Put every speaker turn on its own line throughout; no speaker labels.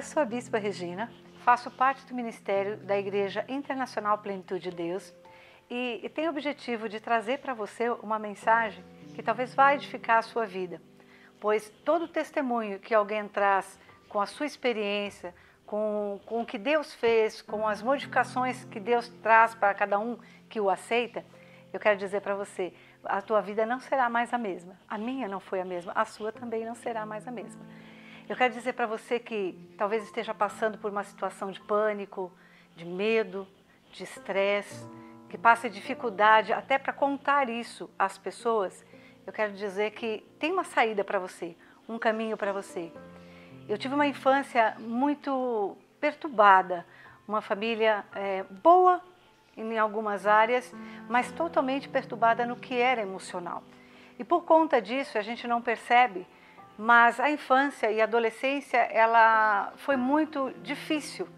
Eu sou a Bispa Regina, faço parte do Ministério da Igreja Internacional Plenitude de Deus e tenho o objetivo de trazer para você uma mensagem que talvez vá edificar a sua vida, pois todo testemunho que alguém traz com a sua experiência, com o que Deus fez, com as modificações que Deus traz para cada um que o aceita, eu quero dizer para você, a tua vida não será mais a mesma. A minha não foi a mesma, a sua também não será mais a mesma. Eu quero dizer para você que talvez esteja passando por uma situação de pânico, de medo, de estresse, que passe dificuldade até para contar isso às pessoas. Eu quero dizer que tem uma saída para você, um caminho para você. Eu tive uma infância muito perturbada, uma família boa em algumas áreas, mas totalmente perturbada no que era emocional. E por conta disso, a gente não percebe, mas a infância e a adolescência, ela foi muito difícil.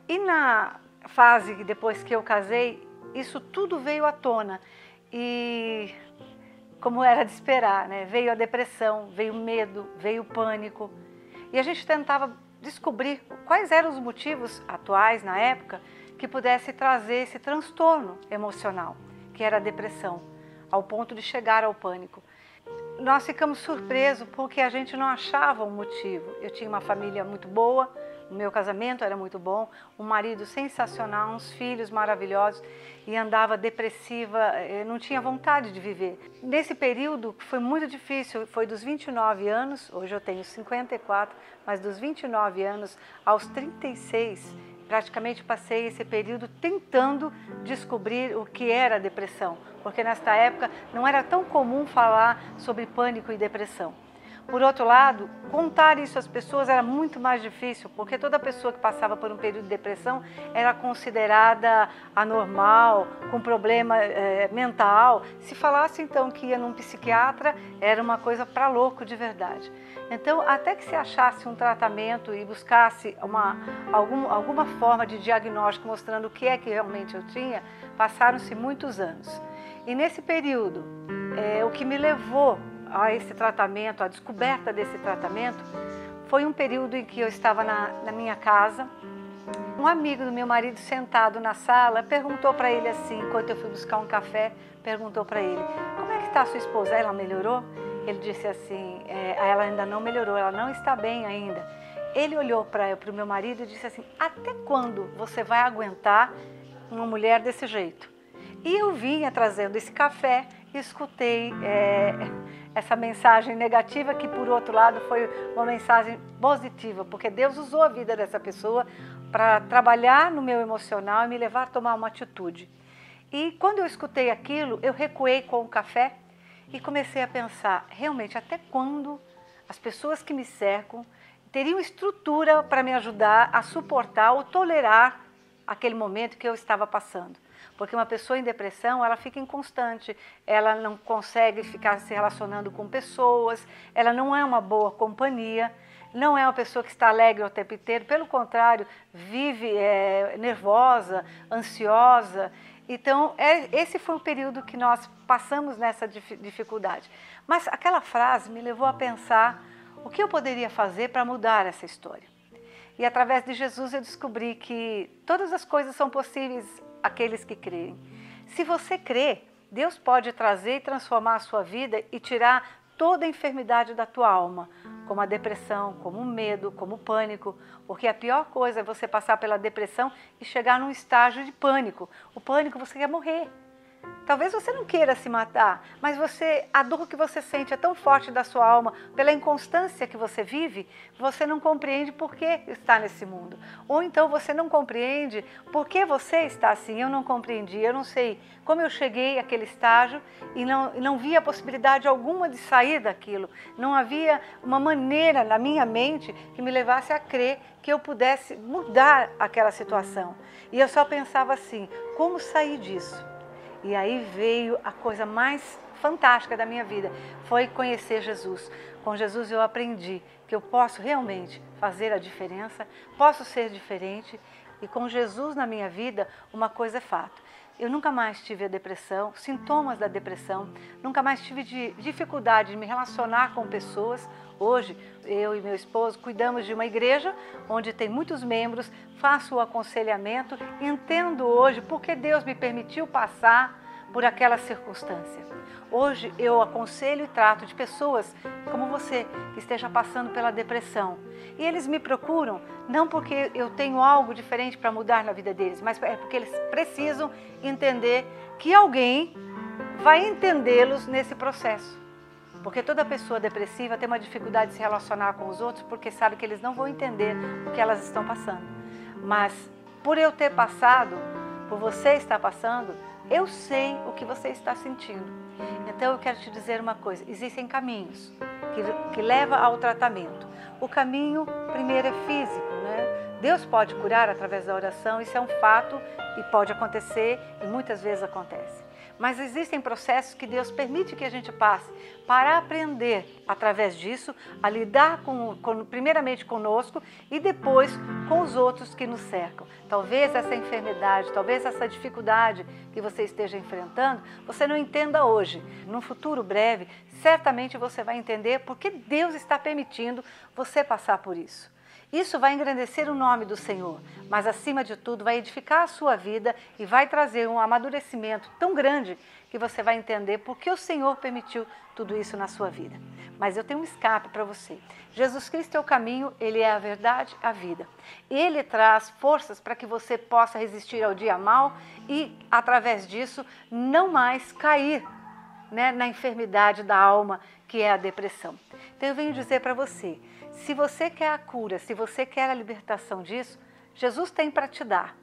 E na fase depois que eu casei, isso tudo veio à tona. E como era de esperar, né? Veio a depressão, veio o medo, veio o pânico. E a gente tentava descobrir quais eram os motivos atuais, na época, que pudesse trazer esse transtorno emocional, que era a depressão, ao ponto de chegar ao pânico. Nós ficamos surpresos porque a gente não achava um motivo. Eu tinha uma família muito boa, o meu casamento era muito bom, um marido sensacional, uns filhos maravilhosos e andava depressiva, não tinha vontade de viver. Nesse período foi muito difícil, foi dos 29 anos, hoje eu tenho 54, mas dos 29 anos aos 36, praticamente passei esse período tentando descobrir o que era a depressão, porque nesta época não era tão comum falar sobre pânico e depressão. Por outro lado, contar isso às pessoas era muito mais difícil, porque toda pessoa que passava por um período de depressão era considerada anormal, com problema mental. Se falasse então que ia num psiquiatra, era uma coisa para louco de verdade. Então, até que se achasse um tratamento e buscasse alguma forma de diagnóstico mostrando o que é que realmente eu tinha, passaram-se muitos anos. E nesse período, o que me levou a esse tratamento, a descoberta desse tratamento, foi um período em que eu estava na minha casa. Um amigo do meu marido sentado na sala perguntou para ele assim, enquanto eu fui buscar um café, perguntou para ele: como é que está a sua esposa? Ela melhorou? Ele disse assim, ela ainda não melhorou, ela não está bem ainda. Ele olhou para o meu marido e disse assim: até quando você vai aguentar uma mulher desse jeito? E eu vinha trazendo esse café e escutei essa mensagem negativa, que por outro lado foi uma mensagem positiva, porque Deus usou a vida dessa pessoa para trabalhar no meu emocional e me levar a tomar uma atitude. E quando eu escutei aquilo, eu recuei com o café e comecei a pensar, realmente, até quando as pessoas que me cercam teriam estrutura para me ajudar a suportar ou tolerar aquele momento que eu estava passando. Porque uma pessoa em depressão, ela fica inconstante, ela não consegue ficar se relacionando com pessoas, ela não é uma boa companhia, não é uma pessoa que está alegre o tempo inteiro, pelo contrário, vive nervosa, ansiosa. Então, esse foi o período que nós passamos nessa dificuldade. Mas aquela frase me levou a pensar o que eu poderia fazer para mudar essa história. E através de Jesus eu descobri que todas as coisas são possíveis àqueles que creem. Se você crê, Deus pode trazer e transformar a sua vida e tirar toda a enfermidade da tua alma, como a depressão, como o medo, como o pânico, porque a pior coisa é você passar pela depressão e chegar num estágio de pânico. O pânico, você quer morrer. Talvez você não queira se matar, mas a dor que você sente é tão forte da sua alma, pela inconstância que você vive, você não compreende por que está nesse mundo. Ou então você não compreende por que você está assim. Eu não compreendi, eu não sei como eu cheguei àquele estágio e não via possibilidade alguma de sair daquilo. Não havia uma maneira na minha mente que me levasse a crer que eu pudesse mudar aquela situação. E eu só pensava assim, como sair disso? E aí veio a coisa mais fantástica da minha vida, foi conhecer Jesus. Com Jesus eu aprendi que eu posso realmente fazer a diferença, posso ser diferente, e com Jesus na minha vida, uma coisa é fato. eu nunca mais tive a depressão, sintomas da depressão, nunca mais tive dificuldade de me relacionar com pessoas. Hoje, eu e meu esposo cuidamos de uma igreja onde tem muitos membros, faço o aconselhamento, entendo hoje porque Deus me permitiu passar por aquela circunstância. Hoje eu aconselho e trato de pessoas como você, que esteja passando pela depressão. E eles me procuram não porque eu tenho algo diferente para mudar na vida deles, mas é porque eles precisam entender que alguém vai entendê-los nesse processo. Porque toda pessoa depressiva tem uma dificuldade de se relacionar com os outros porque sabe que eles não vão entender o que elas estão passando. Mas por eu ter passado, por você estar passando, eu sei o que você está sentindo. Então eu quero te dizer uma coisa, existem caminhos que levam ao tratamento. O caminho primeiro é físico, né? Deus pode curar através da oração, isso é um fato e pode acontecer e muitas vezes acontece. Mas existem processos que Deus permite que a gente passe para aprender, através disso, a lidar primeiramente conosco e depois com os outros que nos cercam. Talvez essa enfermidade, talvez essa dificuldade que você esteja enfrentando, você não entenda hoje. No futuro breve, certamente você vai entender porque Deus está permitindo você passar por isso. Isso vai engrandecer o nome do Senhor, mas acima de tudo vai edificar a sua vida e vai trazer um amadurecimento tão grande que você vai entender por que o Senhor permitiu tudo isso na sua vida. Mas eu tenho um escape para você. Jesus Cristo é o caminho, Ele é a verdade, a vida. Ele traz forças para que você possa resistir ao dia mau e, através disso, não mais cair, né, na enfermidade da alma, que é a depressão. Então eu venho dizer para você, se você quer a cura, se você quer a libertação disso, Jesus tem para te dar.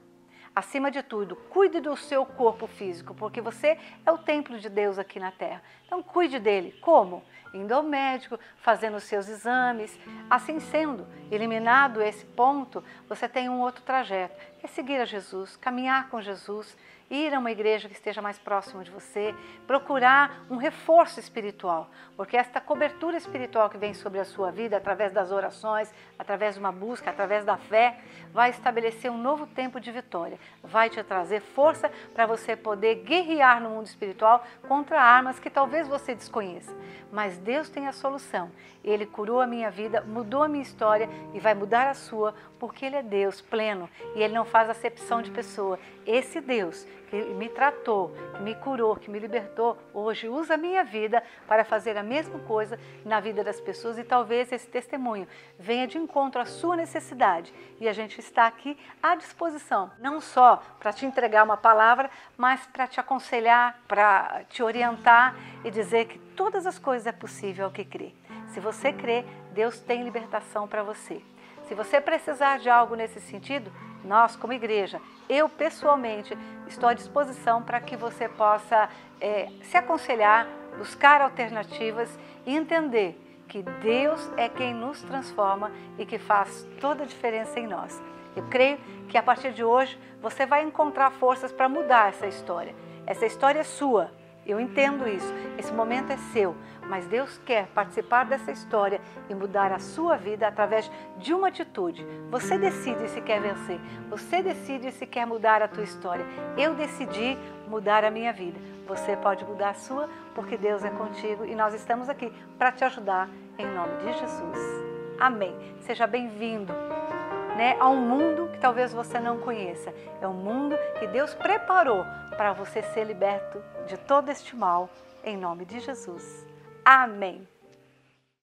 Acima de tudo, cuide do seu corpo físico, porque você é o templo de Deus aqui na terra. Então cuide dele. Como? Indo ao médico, fazendo os seus exames. Assim sendo, eliminado esse ponto, você tem um outro trajeto. É seguir a Jesus, caminhar com Jesus, ir a uma igreja que esteja mais próximo de você, procurar um reforço espiritual, porque esta cobertura espiritual que vem sobre a sua vida, através das orações, através de uma busca, através da fé, vai estabelecer um novo tempo de vitória, vai te trazer força para você poder guerrear no mundo espiritual contra armas que talvez você desconheça. Mas Deus tem a solução. Ele curou a minha vida, mudou a minha história e vai mudar a sua, porque Ele é Deus pleno e Ele não faz acepção de pessoa. Esse Deus que me tratou, que me curou, que me libertou, hoje usa a minha vida para fazer a mesma coisa na vida das pessoas e talvez esse testemunho venha de encontro à sua necessidade. E a gente está aqui à disposição, não só para te entregar uma palavra, mas para te aconselhar, para te orientar e dizer que todas as coisas é possível ao que crê. Se você crê, Deus tem libertação para você. Se você precisar de algo nesse sentido, nós como igreja, eu pessoalmente estou à disposição para que você possa se aconselhar, buscar alternativas e entender que Deus é quem nos transforma e que faz toda a diferença em nós. Eu creio que a partir de hoje você vai encontrar forças para mudar essa história. Essa história é sua. Eu entendo isso, esse momento é seu, mas Deus quer participar dessa história e mudar a sua vida através de uma atitude. Você decide se quer vencer, você decide se quer mudar a tua história. Eu decidi mudar a minha vida. Você pode mudar a sua, porque Deus é contigo e nós estamos aqui para te ajudar em nome de Jesus. Amém. Seja bem-vindo. A um mundo que talvez você não conheça. É um mundo que Deus preparou para você ser liberto de todo este mal, em nome de Jesus. Amém.